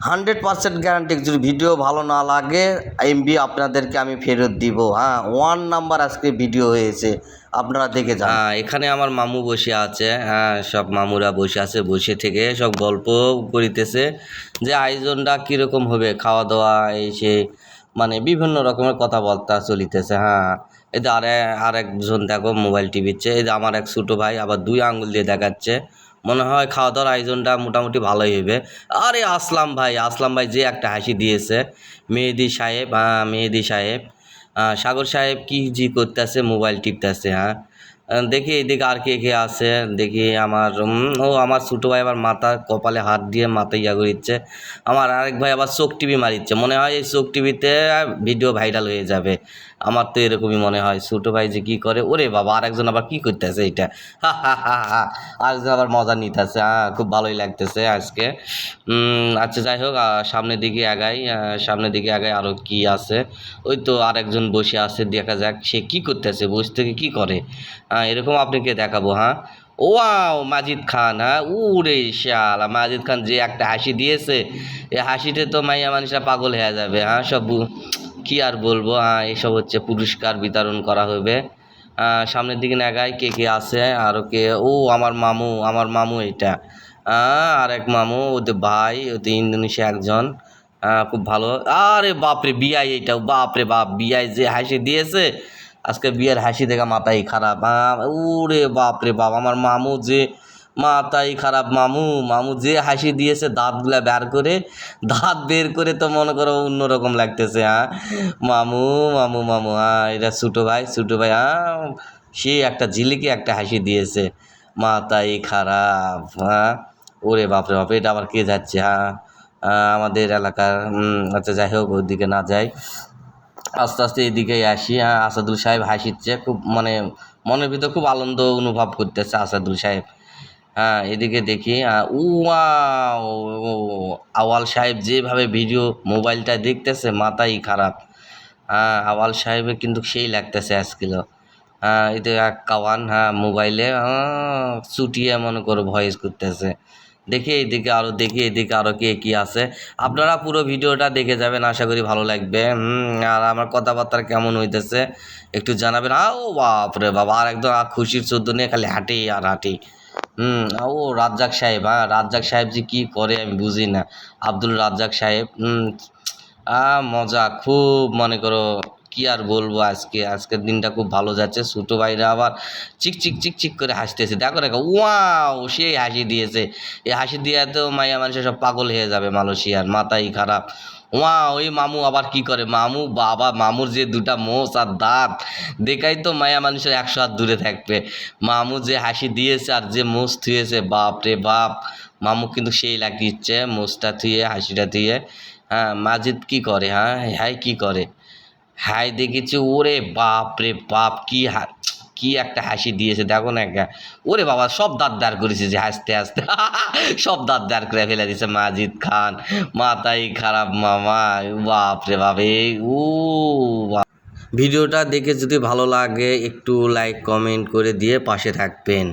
100% guarantee. যদি video ভালো না লাগে এমবি আপনাদেরকে আমি ফেরত দিব। হ্যাঁ, 1 নাম্বার আজকে ভিডিও হয়েছে, আপনারা দেখে যান। এখানে আমার মামু বসে আছে। হ্যাঁ, সব মামুরা বসে আছে, বসে থেকে সব গল্প করিতেছে যে আয়োজনটা কীরকম হবে, খাওয়া দাওয়া এই সে, মানে বিভিন্ন রকমের কথাবার্তা চলিতেছে। হ্যাঁ, এই যে আরেকজন দেখো মোবাইল টিপিচ্ছে। এই যে আমার এক ছোটো ভাই আবার 2 আঙ্গুল দিয়ে দেখাচ্ছে। মনে হয় খাওয়া দাওয়ার আয়োজনটা মোটামুটি ভালোই হবে। আরে আসলাম ভাই যে একটা হাসি দিয়েছে। মেহেদি সাহেব, মেহেদি সাহেব, সাগর সাহেব কি জি করতেছে, মোবাইল টিপতেছে। হ্যাঁ, দেখি এদিকে আর কে কে আছে, দেখি আমার আমার ছোটো ভাই আবার মাথা কপালে হাত দিয়ে মাথায় ইয়া করিচ্ছে। আমার আরেক ভাই আবার চোখ টিভি মারিচ্ছে। মনে হয় এই চোখ টিভিতে ভিডিও ভাইরাল হয়ে যাবে, আমার তো এরকমই মনে হয়। ছোটো ভাই যে কী করে, ওরে বাবা আরেকজন আবার কী করতেছে এইটা, হা হা হা হা, আরেকজন আবার মজা নিতেছে। খুব ভালোই লাগতেছে আজকে। আচ্ছা যাই হোক, সামনের দিকে আগাই আরও কি আছে। ওই তো আরেকজন বসে আছে, দেখা যাক সে কী করতেছে, বসে থেকে কী করে। এরকম আপনাকে দেখাবো। হ্যাঁ, ওয়াও মাজিদ খান। হ্যাঁ, উরে শালা মাজিদ খান যে একটা হাসি দিয়েছে, এই হাসিতে তো মাইয়া মানুষরা পাগল হয়ে যাবে। হ্যাঁ, সব কি আর বলবো। এইসব হচ্ছে পুরস্কার বিতরণ করা হবে। সামনের দিকে নাগায় কে কে আছে, আরও কে, ও আমার মামু এটা। আর এক মামু, ওদের ভাই, ওদের ইন্দোনেশিয়া একজন। খুব ভালো। আরে বাপরে বিয়াই, এইটাও বাপরে বাপ, বিয়াই যে হাসি দিয়েছে আজকে, বিয়ের হাসি দেখা মাথাই খারাপ। ওরে বাপরে বাপ, আমার মামু যে মাথাই খারাপ। মামু যে হাসি দিয়েছে, দাঁতগুলা দাঁত বের করে তো মনে করো অন্যরকম লাগতেছে। মামু মামু এটা ছোটো ভাই। সে একটা ঝিলিকে একটা হাসি দিয়েছে, মাথাই খারাপ। ওরে বাপরে বাপ, এটা আবার কে যাচ্ছে? আমাদের এলাকার। আচ্ছা যাই হোক, ওইদিকে না যাই, আস্তে আস্তে এদিকেই আসি। আসাদুল সাহেব হাসিচ্ছে খুব, মানে মনের ভিতর খুব আনন্দ অনুভব করতেছে আসাদুল সাহেব। এদিকে দেখি, আওয়াল সাহেব যেভাবে ভিডিও মোবাইলটা দেখতেছে, মাথাই খারাপ। আওয়াল সাহেবের কিন্তু সেই লাগতেছে আজকেল। এতে এক কাওয়ান, মোবাইলে চুটিয়ে মনে করো ভয়েস করতেছে। দেখি এদিকে আরও কে কী আছে। আপনারা পুরো ভিডিওটা দেখে যাবেন, আশা করি ভালো লাগবে। আর আমার কথাবার্তা কেমন হইতেছে একটু জানাবেন। ও বাপরে বাবা, আর একদম খুশির চোদ্দ নিয়ে খালি হাঁটি আর হাঁটি। ও রাজ্জাক সাহেব, রাজ্জাক সাহেব যে কী করে আমি বুঝি না। আব্দুল রাজ্জাক সাহেব, মজা খুব, মনে করো কি আর বলবো। আজকের দিনটা খুব ভালো যাচ্ছে। ছোটো ভাইরা আবার চিক করে হাসতেছে। দেখো ওয়াও সেই হাসি দিয়েছে। এই হাসি দিয়ে তো মাইয়া মানুষের সব পাগল হয়ে যাবে মালয়েশিয়ার, মাথাই খারাপ। ওই মামু আবার কি করে, মামুর যে দুটা মোষ আর দাঁত দেখাই তো মায়া মানুষের 100 হাত দূরে থাকবে। মামু যে হাসি দিয়েছে আর যে মোষ থুয়েছে, বাপ রে বাপ, মামু কিন্তু সেই লাগিয়েছে মোষটা থুয়ে, হাসিটা থুয়ে। মাজিদ কি করে, কি করে, দেখেছি। ওরে বাপ রে বাপ, কি একটা হাসি দিয়েছে দেখো না। ওরে বাবা, সব দাঁত দাঁড় করেছে যে হাসতে হাসতে সব দাঁত দাঁড় করে ফেলে দিয়েছে মাজিদ খান, মাথাই খারাপ মামা। বাপ রে বাপ, ভিডিওটা দেখে যদি ভালো লাগে একটু লাইক কমেন্ট করে দিয়ে পাশে থাকবেন।